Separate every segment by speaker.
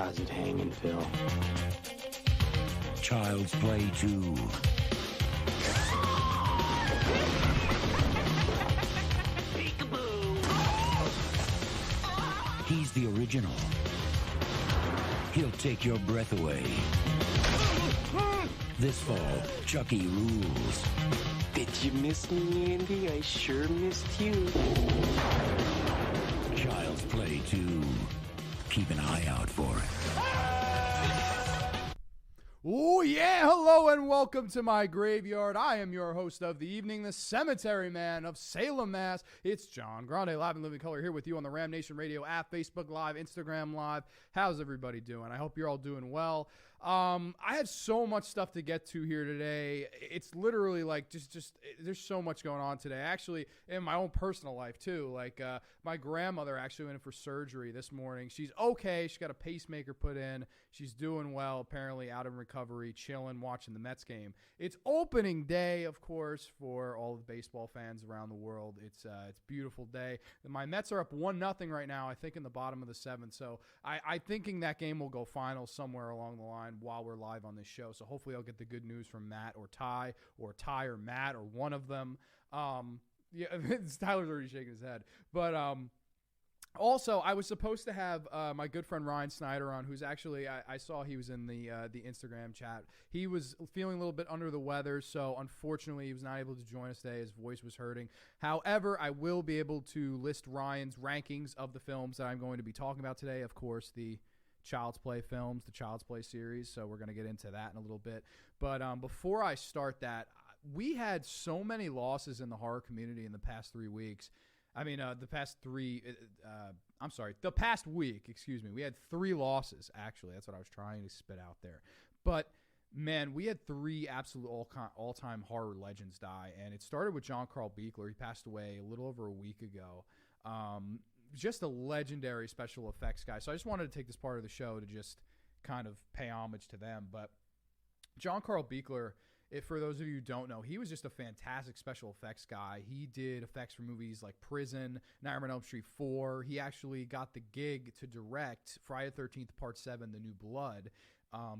Speaker 1: How's it hanging, Phil?
Speaker 2: Child's Play 2. He's the original. He'll take your breath away. This fall, Chucky rules.
Speaker 1: Did you miss me, Andy? I sure missed you.
Speaker 2: Child's Play 2. Keep an eye out for it.
Speaker 3: Oh, yeah. Hello and welcome to my graveyard. I am your host of the evening, the cemetery man of Salem, Mass. It's John Grande, live in living color, here with you on the Ram Nation Radio app, Facebook Live, Instagram Live. How's everybody doing? I hope you're all doing well. I have so much stuff to get to here today. It's literally like just there's so much going on today. Actually, in my own personal life too. Like my grandmother actually went in for surgery this morning. She's okay. She got a pacemaker put in. She's doing well. Apparently out in recovery, chilling, watching the Mets game. It's opening day, of course, for all the baseball fans around the world. It's a beautiful day. My Mets are up 1-0 right now. I think in the bottom of the seventh. So I'm thinking that game will go final somewhere along the line while we're live on this show. So hopefully I'll get the good news from Matt or Ty or Matt or one of them. Yeah, Tyler's already shaking his head. But also, I was supposed to have my good friend Ryan Snyder on, who's actually, I saw he was in the Instagram chat. He was feeling a little bit under the weather, so unfortunately he was not able to join us today. His voice was hurting. However, I will be able to list Ryan's rankings of the films that I'm going to be talking about today. Of course, the Child's Play films, the Child's Play series, so we're going to get into that in a little bit. But before I start that, we had so many losses in the horror community in the past 3 weeks. I mean, the past week, excuse me. We had 3 losses, actually. That's what I was trying to spit out there. But, man, we had 3 absolute all-time horror legends die, and it started with John Carl Buechler. He passed away a little over a week ago. Just a legendary special effects guy. So I just wanted to take this part of the show to just kind of pay homage to them. But John Carl Buechler, for those of you who don't know, he was just a fantastic special effects guy. He did effects for movies like Prison, Nightmare on Elm Street 4. He actually got the gig to direct Friday the 13th Part 7, The New Blood,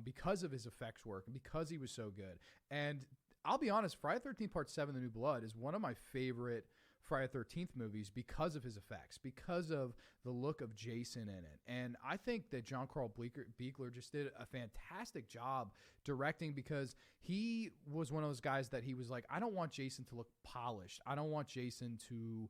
Speaker 3: because of his effects work and because he was so good. And I'll be honest, Friday the 13th Part 7, The New Blood is one of my favorite Friday the 13th movies because of his effects, because of the look of Jason in it. And I think that John Carl Buechler just did a fantastic job directing, because he was one of those guys that he was like, I don't want Jason to look polished. I don't want Jason to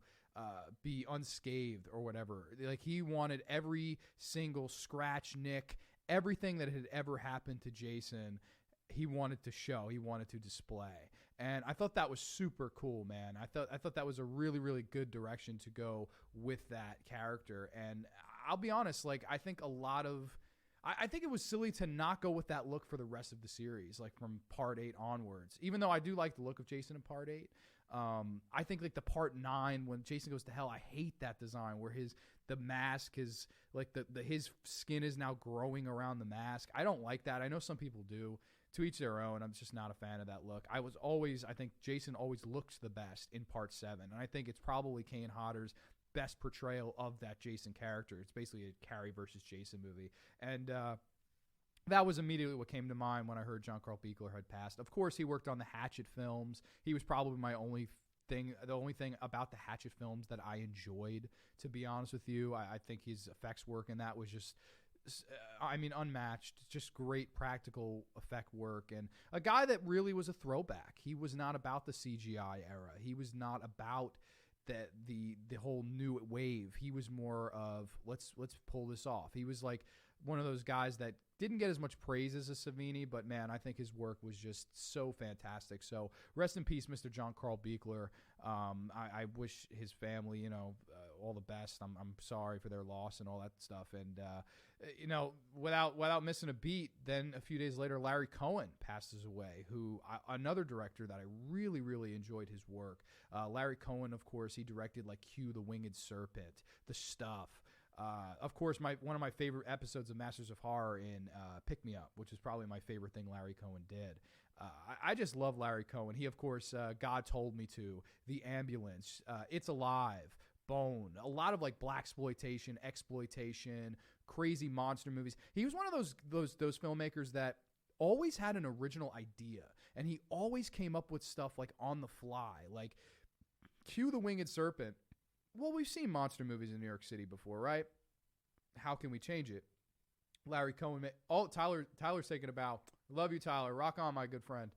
Speaker 3: be unscathed or whatever. Like, he wanted every single scratch, nick, everything that had ever happened to Jason, he wanted to show, he wanted to display. And I thought that was super cool, man. I thought that was a really, really good direction to go with that character. And I'll be honest, like, I think I think it was silly to not go with that look for the rest of the series, like from Part 8 onwards. Even though I do like the look of Jason in Part 8, I think like the Part 9 when Jason goes to hell, I hate that design where the mask is like his skin is now growing around the mask. I don't like that. I know some people do. To each their own. I'm just not a fan of that look. I think Jason always looks the best in Part 7. And I think it's probably Kane Hodder's best portrayal of that Jason character. It's basically a Carrie versus Jason movie. And that was immediately what came to mind when I heard John Carl Buechler had passed. Of course, he worked on the Hatchet films. He was probably the only thing about the Hatchet films that I enjoyed, to be honest with you. I think his effects work in that was just, unmatched. Just great practical effect work, and a guy that really was a throwback. He was not about the CGI era. He was not about the whole new wave. He was more of let's pull this off. He was like one of those guys that didn't get as much praise as a Savini, but man, I think his work was just so fantastic. So rest in peace, Mr. John Carl Buechler. I wish his family, all the best. I'm sorry for their loss and all that stuff. And without missing a beat, then a few days later, Larry Cohen passes away, another director that I really, really enjoyed his work. Larry Cohen, of course, he directed like Q, the Winged Serpent, The Stuff. Of course, one of my favorite episodes of Masters of Horror in Pick Me Up, which is probably my favorite thing Larry Cohen did. I just love Larry Cohen. He, of course, God Told Me To, The Ambulance, It's Alive, Bone, a lot of like blaxploitation, exploitation, crazy monster movies. He was one of those filmmakers that always had an original idea, and he always came up with stuff like on the fly. Like, cue the Winged Serpent. Well, we've seen monster movies in New York City before, right? How can we change it? Larry Cohen. Tyler's taking a bow. Love you, Tyler. Rock on, my good friend.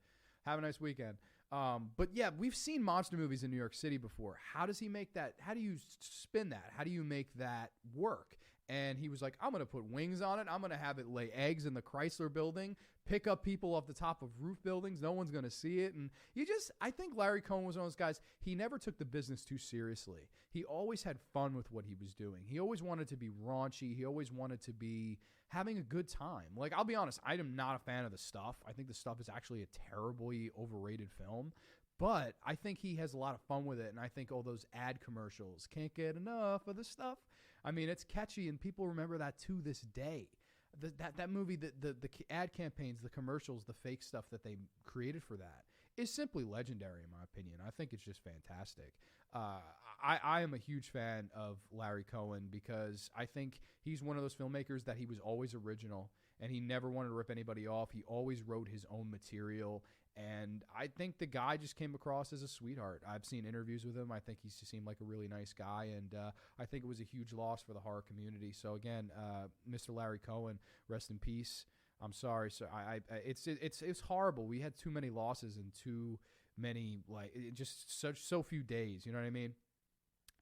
Speaker 3: Have a nice weekend. But yeah, we've seen monster movies in New York City before. How does he make that? How do you spin that? How do you make that work? And he was like, I'm going to put wings on it. I'm going to have it lay eggs in the Chrysler Building, pick up people off the top of roof buildings. No one's going to see it. And I think Larry Cohen was one of those guys. He never took the business too seriously. He always had fun with what he was doing. He always wanted to be raunchy. He always wanted to be having a good time. Like, I'll be honest, I am not a fan of The Stuff. I think The Stuff is actually a terribly overrated film. But I think he has a lot of fun with it. And I think all those ad commercials, can't get enough of The Stuff. I mean, it's catchy, and people remember that to this day. That movie, the ad campaigns, the commercials, the fake stuff that they created for that is simply legendary, in my opinion. I think it's just fantastic. I am a huge fan of Larry Cohen because I think he's one of those filmmakers that he was always original, and he never wanted to rip anybody off. He always wrote his own material. And I think the guy just came across as a sweetheart. I've seen interviews with him. I think he seemed like a really nice guy, and I think it was a huge loss for the horror community. So again, Mr. Larry Cohen, rest in peace. I'm sorry. So it's horrible. We had too many losses in too many, like, just so few days. You know what I mean?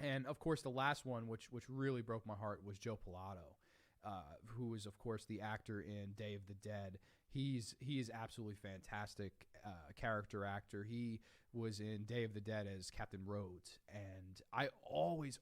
Speaker 3: And of course, the last one, which really broke my heart, was Joe Pilato, who is of course the actor in Day of the Dead. He is absolutely fantastic character actor. He was in Day of the Dead as Captain Rhodes, and I always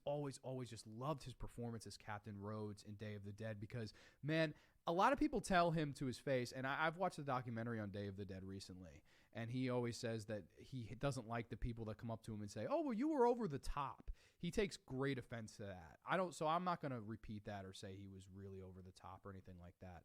Speaker 3: just loved his performance as Captain Rhodes in Day of the Dead because, man, a lot of people tell him to his face, and I've watched the documentary on Day of the Dead recently, and he always says that he doesn't like the people that come up to him and say, "Oh, well, you were over the top." He takes great offense to that. So I'm not going to repeat that or say he was really over the top or anything like that.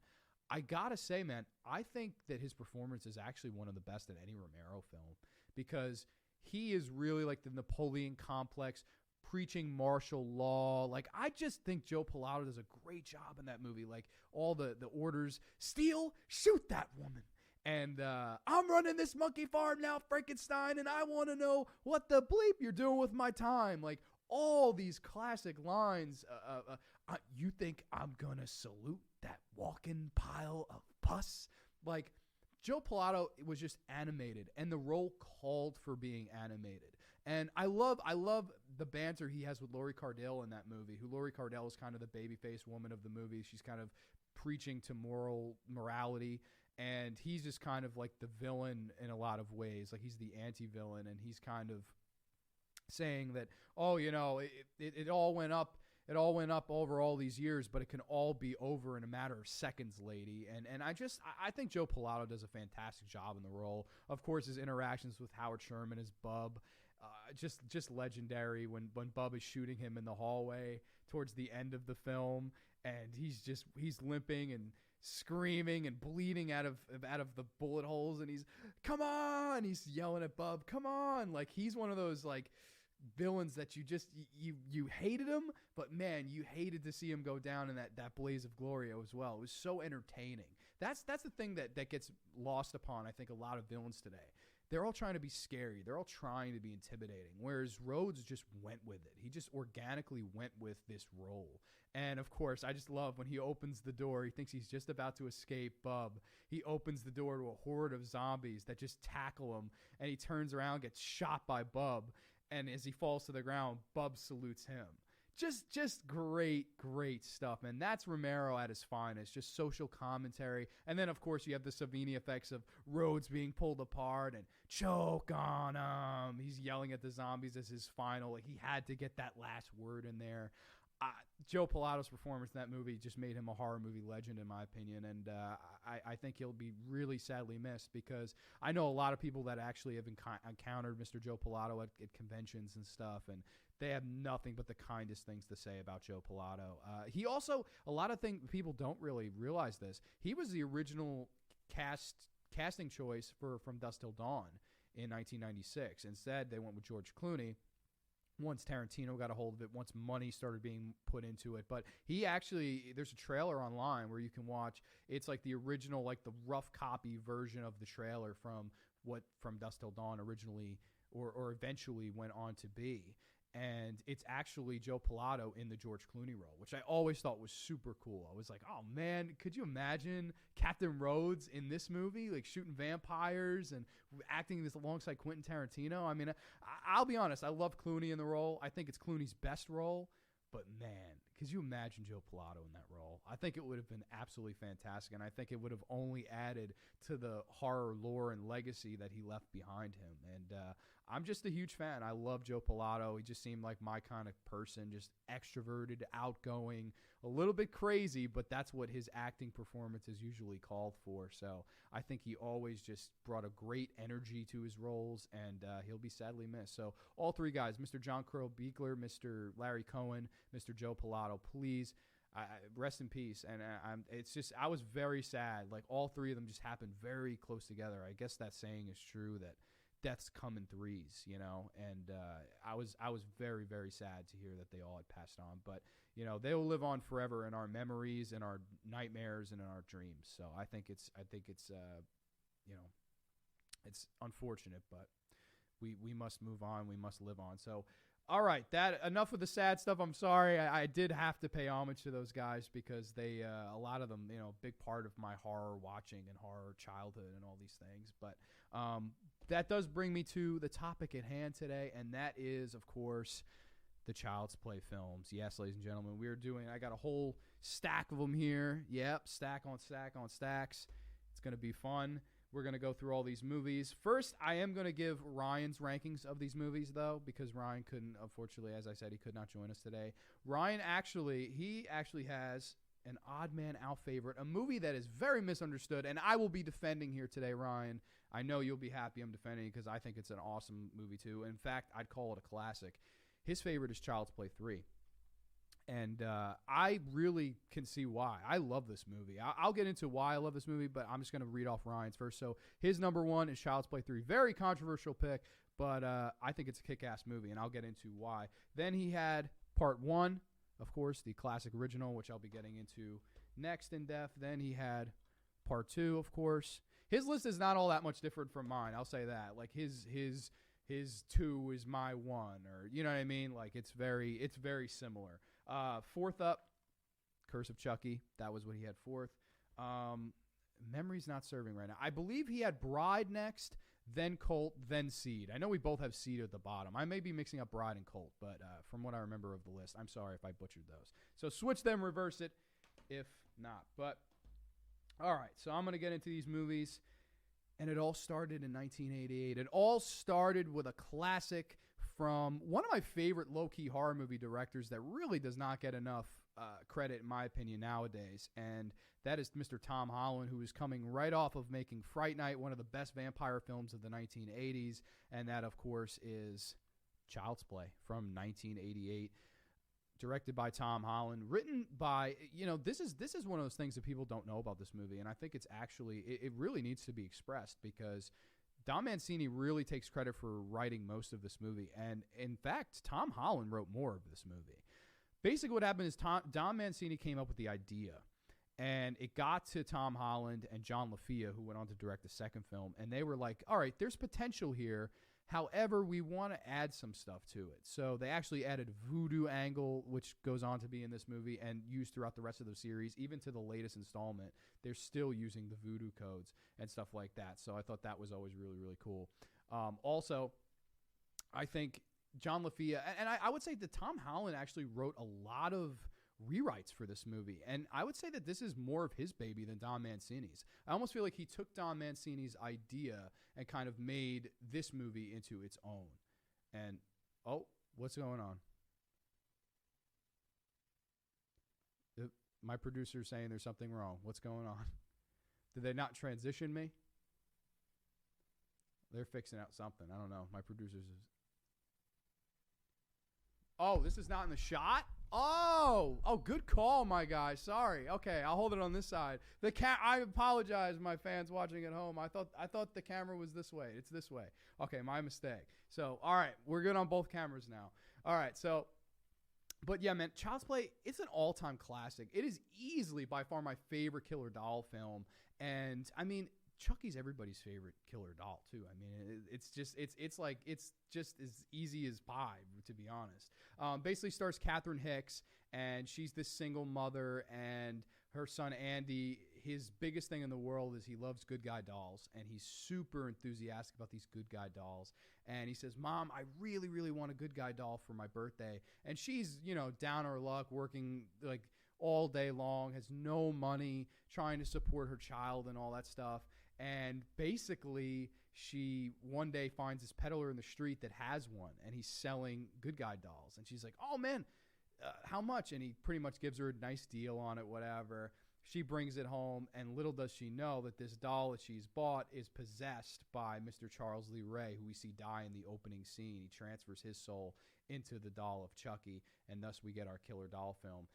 Speaker 3: I gotta say, man, I think that his performance is actually one of the best in any Romero film because he is really like the Napoleon complex, preaching martial law. Like, I just think Joe Pilato does a great job in that movie. Like, all the orders, steal, shoot that woman. And I'm running this monkey farm now, Frankenstein, and I want to know what the bleep you're doing with my time. Like, all these classic lines. You think I'm going to salute that walking pile of pus? Like, Joe Pilato was just animated, and the role called for being animated. And I love the banter he has with Laurie Cardell in that movie, who Laurie Cardell is kind of the babyface woman of the movie. She's kind of preaching to morality, and he's just kind of like the villain in a lot of ways. Like, he's the anti-villain, and he's kind of saying that, oh, you know, it all went up. It all went up over all these years, but it can all be over in a matter of seconds, lady. And I think Joe Pilato does a fantastic job in the role. Of course, his interactions with Howard Sherman as Bub, just legendary. When Bub is shooting him in the hallway towards the end of the film, and he's limping and screaming and bleeding out of the bullet holes, and come on, he's yelling at Bub, come on. Like, he's one of those, like, villains that you hated him, but man, you hated to see him go down in that blaze of glory as well. It was so entertaining. That's the thing that gets lost upon, I think, a lot of villains today. They're all trying to be scary. They're all trying to be intimidating, whereas Rhodes just went with it. He just organically went with this role. And of course, I just love when he opens the door. He thinks he's just about to escape Bub. He opens the door to a horde of zombies that just tackle him, and he turns around, gets shot by Bub. And as he falls to the ground, Bub salutes him. Just great stuff, man. That's Romero at his finest, just social commentary. And then, of course, you have the Savini effects of Rhodes being pulled apart and choke on him. He's yelling at the zombies as his final. Like, he had to get that last word in there. Joe Pilato's performance in that movie just made him a horror movie legend, in my opinion, and I think he'll be really sadly missed because I know a lot of people that actually have encountered Mr. Joe Pilato at conventions and stuff, and they have nothing but the kindest things to say about Joe Pilato. He also, a lot of people don't really realize this, he was the original casting choice for From Dusk Till Dawn in 1996. Instead, they went with George Clooney. once Tarantino got a hold of it, once money started being put into it. But he actually, there's a trailer online where you can watch. It's like the original, like the rough copy version of the trailer from From Dusk Till Dawn originally or eventually went on to be. And it's actually Joe Pilato in the George Clooney role, which I always thought was super cool. I was like, oh man, could you imagine Captain Rhodes in this movie, like shooting vampires and acting this alongside Quentin Tarantino? I mean, I'll be honest, I love Clooney in the role. I think it's Clooney's best role, but man, could you imagine Joe Pilato in that role? I think it would have been absolutely fantastic, and I think it would have only added to the horror lore and legacy that he left behind him. And I'm just a huge fan. I love Joe Pilato. He just seemed like my kind of person, just extroverted, outgoing, a little bit crazy, but that's what his acting performance is usually called for. So I think he always just brought a great energy to his roles, and he'll be sadly missed. So all three guys, Mr. John Carl Buechler, Mr. Larry Cohen, Mr. Joe Pilato, please rest in peace. And it's just, I was very sad. Like all three of them just happened very close together. I guess that saying is true, that deaths come in threes, you know, and I was very, very sad to hear that they all had passed on. But, you know, they will live on forever in our memories, in our nightmares, and in our dreams. So I think it's you know, it's unfortunate, but we must move on. We must live on. So, all right, that enough of the sad stuff. I'm sorry. I did have to pay homage to those guys because they, a lot of them, you know, a big part of my horror watching and horror childhood and all these things. But that does bring me to the topic at hand today, and that is, of course, the Child's Play films. Yes, ladies and gentlemen, I got a whole stack of them here. Yep, stack on stack on stacks. It's going to be fun. We're going to go through all these movies. First, I am going to give Ryan's rankings of these movies, though, because Ryan couldn't, unfortunately, as I said, he could not join us today. Ryan actually has an odd man out favorite, a movie that is very misunderstood, and I will be defending here today, Ryan. I know you'll be happy I'm defending it because I think it's an awesome movie, too. In fact, I'd call it a classic. His favorite is Child's Play 3. And I really can see why. I love this movie. I'll get into why I love this movie, but I'm just going to read off Ryan's first. So his number one is Child's Play 3. Very controversial pick, but I think it's a kick-ass movie, and I'll get into why. Then he had Part 1, of course, the classic original, which I'll be getting into next in depth. Then he had Part 2, of course. His list is not all that much different from mine. I'll say that. Like his 2 is my 1, or you know what I mean? Like it's very similar. Fourth up, Curse of Chucky. That was what he had fourth. Memory's not serving right now. I believe he had Bride next, then Cult, then Seed. I know we both have Seed at the bottom. I may be mixing up Bride and Cult, but from what I remember of the list, I'm sorry if I butchered those. So switch them, reverse it, if not. But all right, so I'm going to get into these movies, and it all started in 1988. It all started with a classic from one of my favorite low-key horror movie directors that really does not get enough credit, in my opinion, nowadays. And that is Mr. Tom Holland, who is coming right off of making Fright Night, one of the best vampire films of the 1980s. And that, of course, is Child's Play from 1988, directed by Tom Holland, written by, you know, this is one of those things that people don't know about this movie. And I think it's actually, it really needs to be expressed because Don Mancini really takes credit for writing most of this movie. And in fact, Tom Holland wrote more of this movie. Basically what happened is Don Mancini came up with the idea, and it got to Tom Holland and John LaFia, who went on to direct the second film. And they were like, all right, there's potential here. However, we want to add some stuff to it. So they actually added voodoo angle, which goes on to be in this movie and used throughout the rest of the series. Even to the latest installment, they're still using the voodoo codes and stuff like that. So I thought that was always really, really cool. Also, I think John LaFia, and I would say that Tom Holland actually wrote a lot of rewrites for this movie. And I would say that this is more of his baby than Don Mancini's. I almost feel like he took Don Mancini's idea and kind of made this movie into its own. And, oh, what's going on? My producer's saying there's something wrong. What's going on? Did they not transition me? They're fixing out something. I don't know. My producer's... Oh, this is not in the shot? Oh, good call, my guy. Sorry. Okay, I'll hold it on this side. I apologize, my fans watching at home. I thought the camera was this way. It's this way. Okay, my mistake. So, all right, we're good on both cameras now. All right, so, but yeah, man, Child's Play, it's an all-time classic. It is easily by far my favorite killer doll film, and I mean, Chucky's everybody's favorite killer doll too. I mean, it's just as easy as pie, to be honest. Basically stars Catherine Hicks, and she's this single mother, and her son Andy, his biggest thing in the world is he loves good guy dolls, and he's super enthusiastic about these good guy dolls. And he says, "Mom, I really, really want a good guy doll for my birthday." And she's, down on her luck, working like all day long, has no money, trying to support her child and all that stuff. And basically, she one day finds this peddler in the street that has one, and he's selling good guy dolls. And she's like, "Oh, man, how much?" And he pretty much gives her a nice deal on it, whatever. She brings it home, and little does she know that this doll that she's bought is possessed by Mr. Charles Lee Ray, who we see die in the opening scene. He transfers his soul into the doll of Chucky, and thus we get our killer doll film.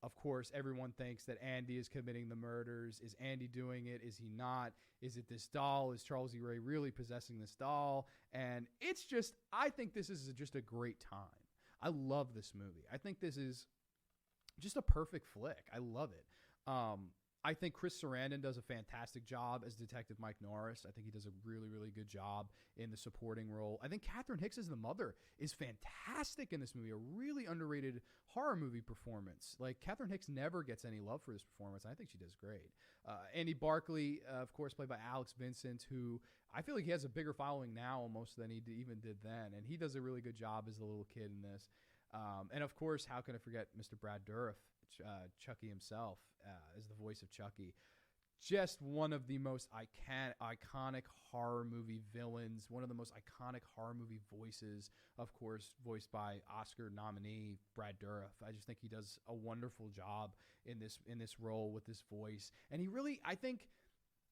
Speaker 3: Of course, everyone thinks that Andy is committing the murders. Is Andy doing it? Is he not? Is it this doll? Is Charles E. Ray really possessing this doll? And it's just, I think this is just a great time. I love this movie. I think this is just a perfect flick. I love it. I think Chris Sarandon does a fantastic job as Detective Mike Norris. I think he does a really, really good job in the supporting role. I think Catherine Hicks as the mother is fantastic in this movie, a really underrated horror movie performance. Like, Catherine Hicks never gets any love for this performance. I think she does great. Andy Barclay, of course, played by Alex Vincent, who I feel like he has a bigger following now almost than he even did then, and he does a really good job as the little kid in this. And, of course, how can I forget Mr. Brad Dourif, Chucky himself, as the voice of Chucky. Just one of the most iconic horror movie villains, one of the most iconic horror movie voices, of course, voiced by Oscar nominee Brad Dourif. I just think he does a wonderful job in this role with this voice. And he really, I think,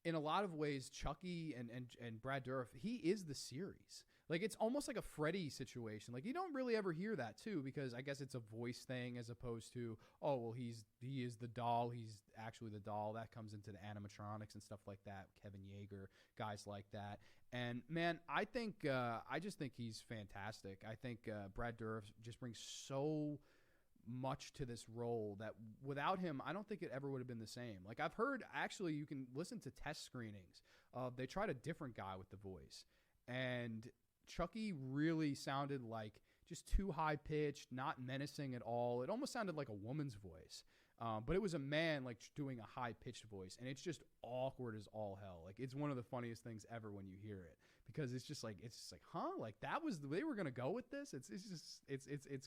Speaker 3: in a lot of ways, Chucky and Brad Dourif, he is the series. Like, it's almost like a Freddy situation. Like, you don't really ever hear that, too, because I guess it's a voice thing as opposed to, oh, well, he is the doll. He's actually the doll. That comes into the animatronics and stuff like that. Kevin Yeager, guys like that. And, man, I just think he's fantastic. I think Brad Dourif just brings so much to this role that without him, I don't think it ever would have been the same. Like, I've heard, actually, you can listen to test screenings. They tried a different guy with the voice. And Chucky really sounded like just too high-pitched, not menacing at all. It almost sounded like a woman's voice. But it was a man, like, doing a high-pitched voice. And it's just awkward as all hell. Like, it's one of the funniest things ever when you hear it. Because it's just like, huh? Like, that was they were going to go with this? It's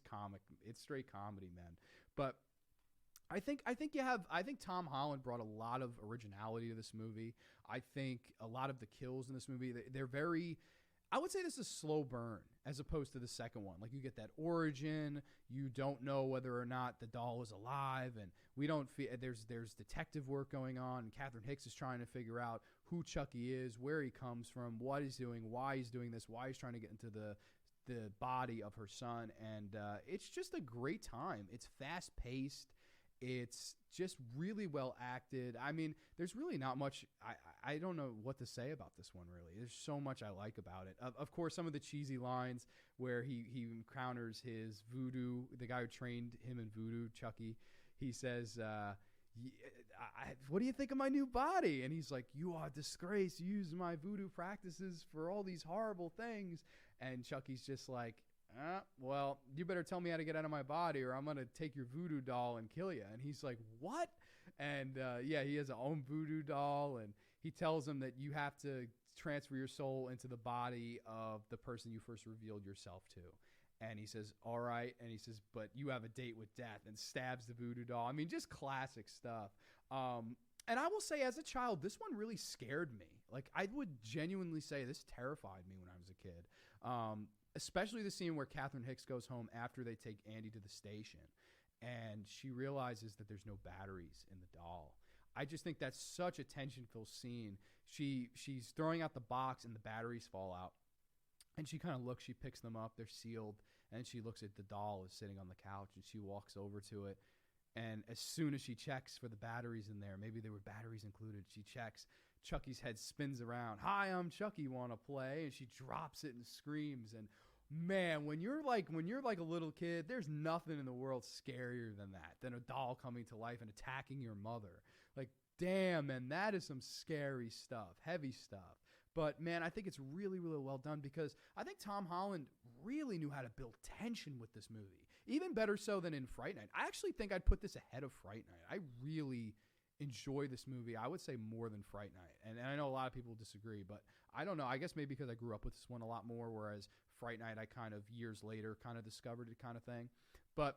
Speaker 3: comic. It's straight comedy, man. But I think Tom Holland brought a lot of originality to this movie. I think a lot of the kills in this movie, they're very, I would say this is a slow burn as opposed to the second one. Like, you get that origin, you don't know whether or not the doll is alive, and we don't feel there's detective work going on, and Catherine Hicks is trying to figure out who Chucky is, where he comes from, what he's doing, why he's doing this, why he's trying to get into the body of her son, and it's just a great time. It's fast paced. It's just really well acted. I mean, there's really not much. I don't know what to say about this one, really. There's so much I like about it. Of course, some of the cheesy lines where he encounters his voodoo, the guy who trained him in voodoo, Chucky. He says, what do you think of my new body? And he's like, you are a disgrace. You use my voodoo practices for all these horrible things. And Chucky's just like, well, you better tell me how to get out of my body or I'm going to take your voodoo doll and kill you. And he's like, what? And yeah, he has his own voodoo doll, and he tells him that you have to transfer your soul into the body of the person you first revealed yourself to. And he says, all right. And he says, but you have a date with death, and stabs the voodoo doll. I mean, just classic stuff. And I will say, as a child, this one really scared me. Like, I would genuinely say this terrified me when I was a kid. Especially the scene where Catherine Hicks goes home after they take Andy to the station, and she realizes that there's no batteries in the doll. I just think that's such a tension-filled scene. She's throwing out the box, and the batteries fall out. And she kind of looks, she picks them up, they're sealed, And she looks at the doll is sitting on the couch, and she walks over to it. And as soon as she checks for the batteries in there, maybe there were batteries included, she checks, Chucky's head spins around. Hi, I'm Chucky, want to play? And she drops it and screams. And man, when you're like a little kid, there's nothing in the world scarier than a doll coming to life and attacking your mother. Like, damn, man, that is some scary stuff, heavy stuff. But man, I think it's really, really well done, because I think Tom Holland really knew how to build tension with this movie. Even better so than in Fright Night. I actually think I'd put this ahead of Fright Night. I really enjoy this movie. I would say more than Fright Night. And I know a lot of people disagree, but I don't know. I guess maybe because I grew up with this one a lot more, whereas Fright Night I kind of years later kind of discovered it kind of thing. But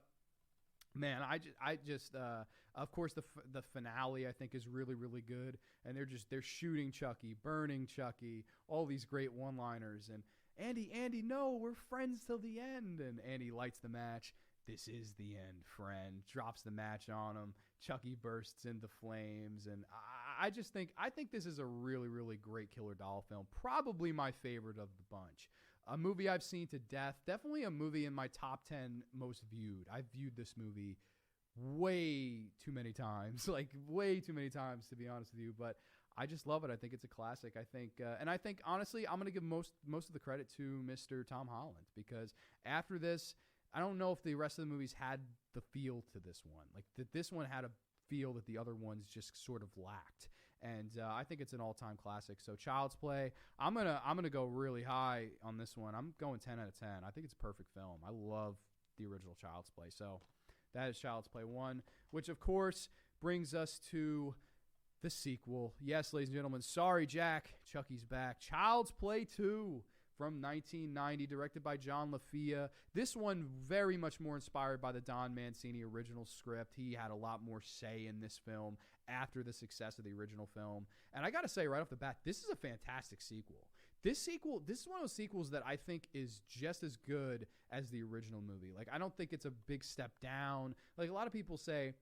Speaker 3: man, I just of course the finale I think is really, really good. And they're shooting Chucky, burning Chucky, all these great one-liners. And Andy, no, we're friends till the end. And Andy lights the match. This is the end, friend. Drops the match on him. Chucky bursts into flames. And I think this is a really, really great killer doll film. Probably my favorite of the bunch. A movie I've seen to death. Definitely a movie in my top 10 most viewed. I've viewed this movie way too many times. Like, way too many times, to be honest with you. But I just love it. I think it's a classic. I think honestly, I'm going to give most of the credit to Mr. Tom Holland, because after this, I don't know if the rest of the movies had the feel to this one. Like, this one had a feel that the other ones just sort of lacked. And I think it's an all-time classic. So Child's Play, I'm gonna go really high on this one. I'm going 10 out of 10. I think it's a perfect film. I love the original Child's Play. So that is Child's Play 1, which of course brings us to the sequel. Yes, ladies and gentlemen, sorry, Jack, Chucky's back. Child's Play 2 from 1990, directed by John LaFia. This one very much more inspired by the Don Mancini original script. He had a lot more say in this film after the success of the original film. And I got to say right off the bat, this is a fantastic sequel. This is one of those sequels that I think is just as good as the original movie. Like, I don't think it's a big step down. Like, a lot of people say,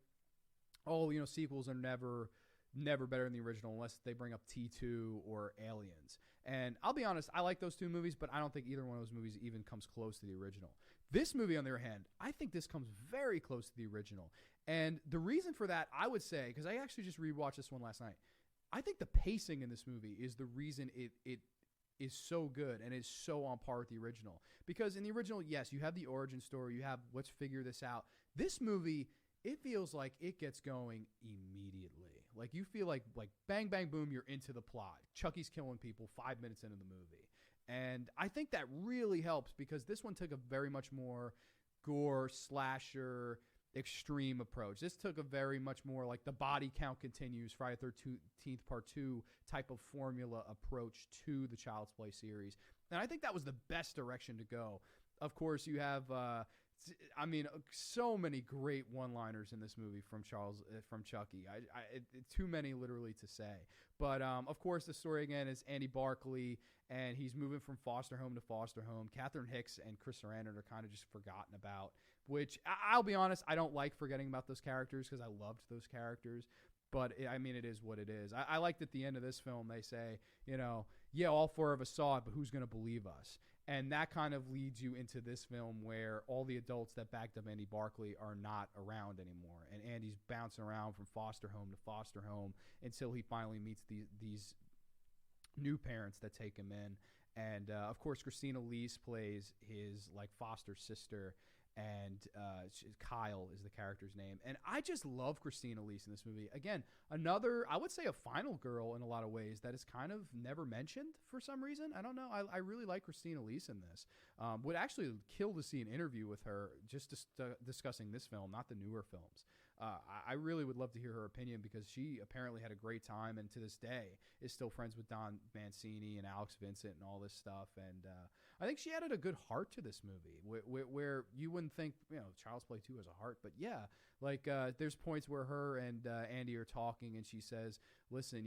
Speaker 3: oh, sequels are never better than the original unless they bring up T2 or Aliens. And I'll be honest, I like those two movies, but I don't think either one of those movies even comes close to the original. This movie, on the other hand, I think this comes very close to the original. And the reason for that, I would say, because I actually just rewatched this one last night, I think the pacing in this movie is the reason it is so good and is so on par with the original. Because in the original, yes, you have the origin story, you have let's figure this out. This movie, it feels like it gets going immediately. Like, you feel like bang, bang, boom, you're into the plot. Chucky's killing people 5 minutes into the movie. And I think that really helps, because this one took a very much more gore, slasher, extreme approach. This took a very much more like the body count continues, Friday the 13th Part 2 type of formula approach to the Child's Play series. And I think that was the best direction to go. Of course, you have... so many great one-liners in this movie from Chucky. Too many literally to say. But of course, the story again is Andy Barclay, and he's moving from foster home to foster home. Catherine Hicks and Chris Sarandon are kind of just forgotten about. Which I'll be honest, I don't like forgetting about those characters because I loved those characters. But it is what it is. I liked at the end of this film they say, yeah, all four of us saw it, but who's going to believe us? And that kind of leads you into this film where all the adults that backed up Andy Barclay are not around anymore. And Andy's bouncing around from foster home to foster home until he finally meets these new parents that take him in. And, of course, Christina Leese plays his, foster sister. And Kyle is the character's name. And I just love Christina Leese in this movie. Again, another, I would say a final girl in a lot of ways that is kind of never mentioned for some reason. I don't know. I really like Christina Leese in this. Would actually kill to see an interview with her just discussing this film, not the newer films. I really would love to hear her opinion because she apparently had a great time and to this day is still friends with Don Mancini and Alex Vincent and all this stuff. And I think she added a good heart to this movie where you wouldn't think, Child's Play 2 has a heart. But yeah, there's points where her and Andy are talking and she says, listen,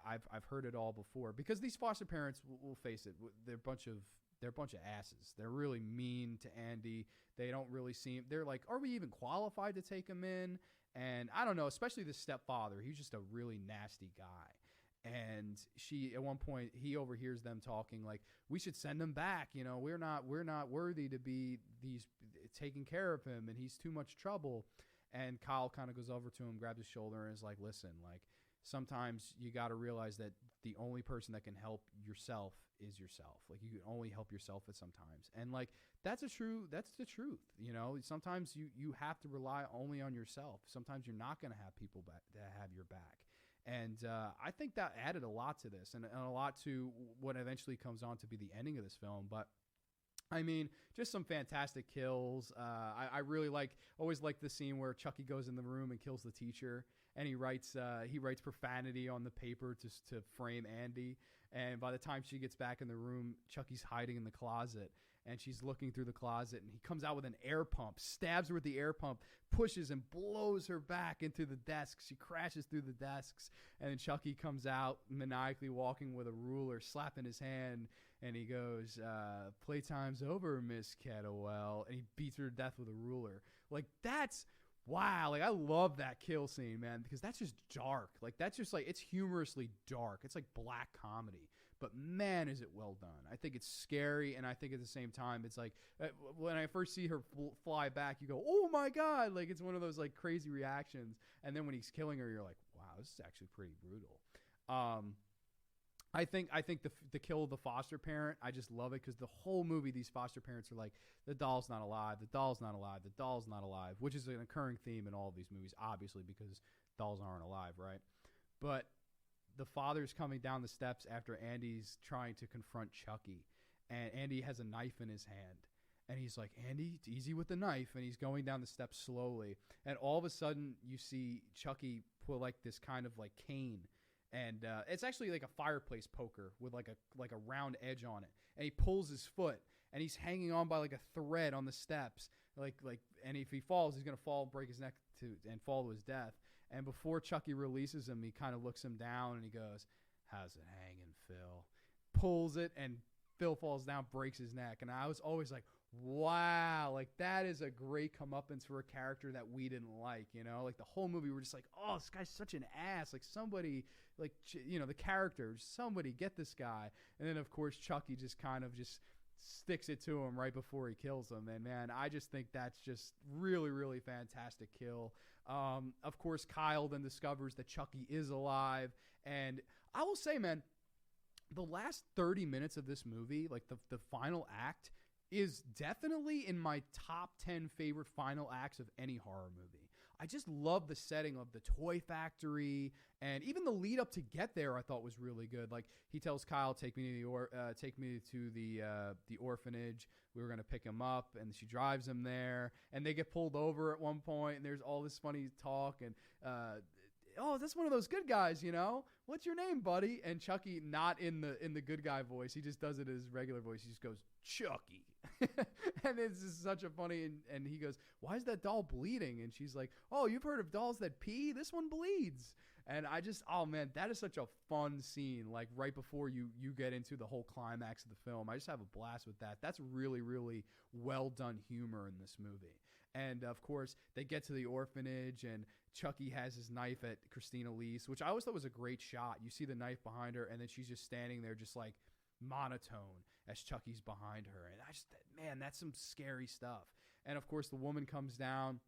Speaker 3: I've heard it all before. Because these foster parents, we'll face it, they're a bunch of asses. They're really mean to Andy. They don't really seem, they're like, are we even qualified to take him in? And I don't know, especially the stepfather. He's just a really nasty guy. And she, at one point, he overhears them talking like, we should send him back. You know, we're not worthy to be taking care of him, and he's too much trouble. And Kyle kind of goes over to him, grabs his shoulder, and is like, listen, like, sometimes you got to realize that the only person that can help yourself is yourself. Like, you can only help yourself at sometimes. And like, that's the truth. You know, sometimes you have to rely only on yourself. Sometimes you're not going to have people that have your back. And I think that added a lot to this, and a lot to what eventually comes on to be the ending of this film. But I mean, just some fantastic kills. I really always like the scene where Chucky goes in the room and kills the teacher, and he writes profanity on the paper to frame Andy. And by the time she gets back in the room, Chucky's hiding in the closet, and she's looking through the closet, and he comes out with an air pump, stabs her with the air pump, pushes and blows her back into the desk. She crashes through the desks, and then Chucky comes out maniacally walking with a ruler, slapping his hand, and he goes, playtime's over, Miss Kettlewell, and he beats her to death with a ruler. Like, that's... wow, like, I love that kill scene, man, because that's just dark. Like, that's just like, it's humorously dark. It's like black comedy. But man, is it well done. I think it's scary, and I think at the same time, it's like, when I first see her fly back, you go, oh my God, like, it's one of those like crazy reactions. And then when he's killing her, you're like, wow, this is actually pretty brutal. I think the kill of the foster parent, I just love it, because the whole movie, these foster parents are like, the doll's not alive, the doll's not alive, the doll's not alive, which is an occurring theme in all of these movies, obviously, because dolls aren't alive, right? But the father's coming down the steps after Andy's trying to confront Chucky, and Andy has a knife in his hand. And he's like, Andy, easy with the knife. And he's going down the steps slowly. And all of a sudden, you see Chucky pull like this kind of like cane. And it's actually like a fireplace poker with like a round edge on it. And he pulls his foot, and he's hanging on by like a thread on the steps. And if he falls, he's gonna fall, break his neck and fall to his death. And before Chucky releases him, he kind of looks him down and he goes, "How's it hanging, Phil?" Pulls it, and Phil falls down, breaks his neck. And I was always like, wow, like, that is a great comeuppance for a character that we didn't like, you know? Like, the whole movie, we're just like, oh, this guy's such an ass. Like, somebody, like, you know, the character, somebody get this guy. And then, of course, Chucky just kind of just sticks it to him right before he kills him. And, man, I just think that's just really, really fantastic kill. Of course, Kyle then discovers that Chucky is alive. And I will say, man, the last 30 minutes of this movie, like the final act, is definitely in my top 10 favorite final acts of any horror movie. I just love the setting of the toy factory, and even the lead up to get there I thought was really good. Like, he tells Kyle, take me to the orphanage. We were going to pick him up, and she drives him there, and they get pulled over at one point, and there's all this funny talk, and oh, that's one of those good guys, you know? What's your name, buddy? And Chucky, not in the good guy voice. He just does it his regular voice. He just goes, Chucky. And it's just such a funny, and he goes, why is that doll bleeding? And she's like, oh, you've heard of dolls that pee? This one bleeds. And I just, oh man, that is such a fun scene, like right before you get into the whole climax of the film. I just have a blast with that. That's really, really well done humor in this movie. And of course, they get to the orphanage, and Chucky has his knife at Christina Lee's, which I always thought was a great shot. You see the knife behind her, and then she's just standing there just like monotone as Chucky's behind her. And I just, man, that's some scary stuff. And of course, the woman comes down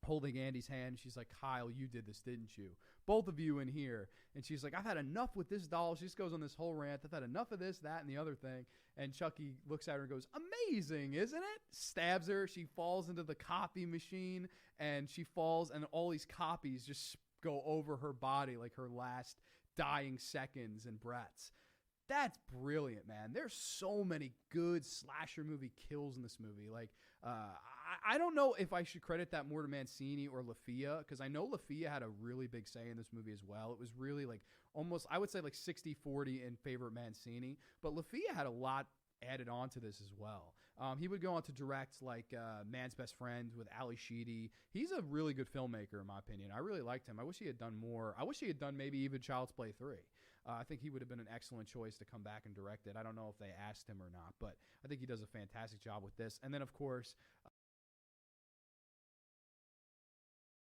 Speaker 3: holding Andy's hand. She's like, Kyle, you did this, didn't you? Both of you in here. And she's like, I've had enough with this doll. She just goes on this whole rant. I've had enough of this, that, and the other thing. And Chucky looks at her and goes, amazing, isn't it? Stabs her. She falls into the copy machine, and she falls, and all these copies just go over her body like her last dying seconds and breaths. That's brilliant, man. There's so many good slasher movie kills in this movie. Like, I don't know if I should credit that more to Mancini or LaFia, because I know LaFia had a really big say in this movie as well. It was really like almost, I would say like 60-40 in favor of Mancini, but LaFia had a lot added on to this as well. He would go on to direct like Man's Best Friend with Ali Sheedy. He's a really good filmmaker in my opinion. I really liked him. I wish he had done more. I wish he had done maybe even Child's Play 3. I think he would have been an excellent choice to come back and direct it. I don't know if they asked him or not, but I think he does a fantastic job with this. And then, of course,